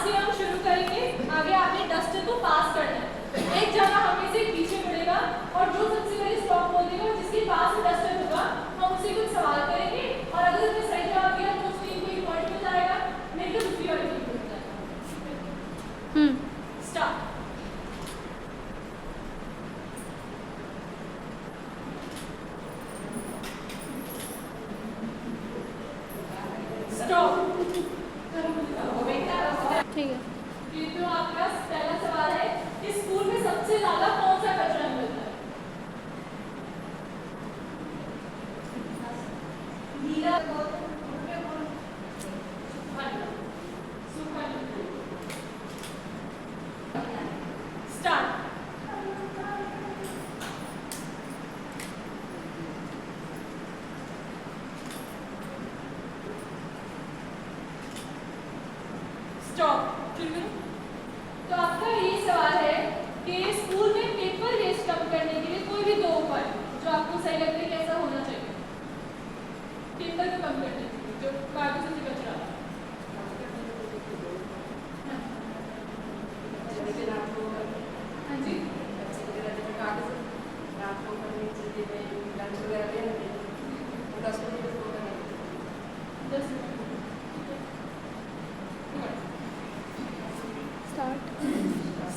से हम शुरू करेंगे। आगे आपने डस्टर को पास करना है। एक जना हमें से पीछे मुड़ेगा और जो सबसे पहले स्टॉप बोल देगा, जिसके पास में डस्टर होगा, हम उससे कुछ सवाल करेंगे और अगर उसने सही जवाब दिया तो उसको कोई पॉइंट मिल जाएगा, नहीं तो दूसरी वाली टीम को मिल जाएगा। स्टार्ट। ठीक है। ये तो आपका पहला सवाल है कि स्कूल में सबसे ज्यादा कौन सा कचरा मिलता है? नीला, स्टार्ट। स्टॉप। तो आपका ये सवाल है कि स्कूल में पेपर वेस्ट कम करने के लिए कोई भी 2 उपाय जो आपको सही लगता है कैसा होना चाहिए पेपर को कम करने के लिए, जो कागजों से कचरा। हाँ जी, 10 मिनट।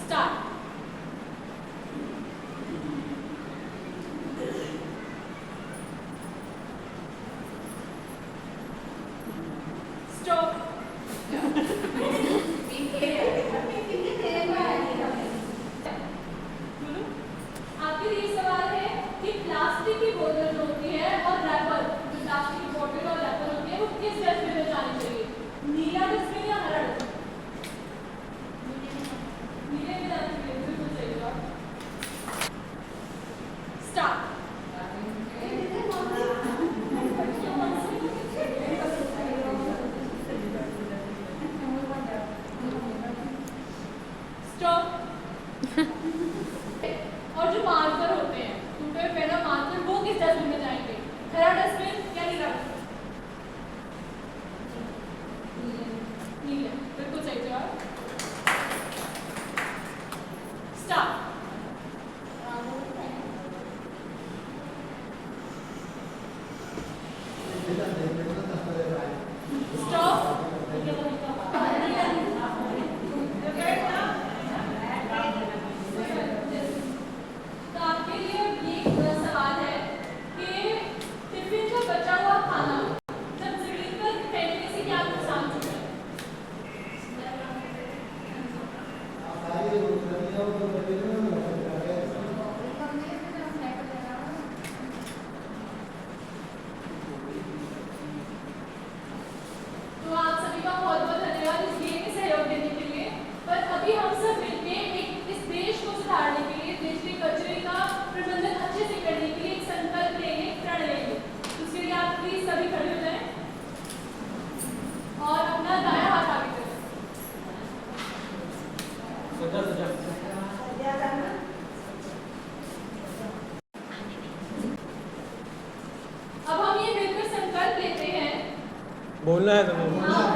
स्टार्ट। स्टॉप। आखिर ये सवाल है कि प्लास्टिक की बोतल जो होती है और रैपर, जो प्लास्टिक की बोतल और रैपर होती है, वो किस डस्टबिन में जानी चाहिए? नीला डस्टबिन या हरा डस्टबिन? नीले में जानी चाहिए। बिल्कुल सही जवाब। स्टार्ट। स्टॉप। और जो मार्कर होते हैं, टूटे हुए पेन और मार्कर, वो किस डस्टबिन में जाएंगे? हरा डस्टबिन या नीला डस्टबिन? नीले। बिल्कुल सही जवाब। स्टार्ट। स्टॉप। तो आपके लिए ये सवाल है कि टिफिन का बचा हुआ खाना जब जमीन पर फेंकने से क्या नुकसान होता है? तो आप सभी का बहुत बहुत धन्यवाद इस गेम में सहयोग देने के लिए। पर अभी हम सब मिलकर इस देश को सुधारने के लिए, देश के कचरे का प्रबंधन अच्छे से करने के लिए एक संकल्प लेंगे, प्रण लेंगे। उसके लिए आप प्लीज सभी खड़े हो जाएं और अपना दायां हाथ आगे करें। अब हम ये मिलकर संकल्प लेते हैं। बोलना है तुम्हें। हाँ।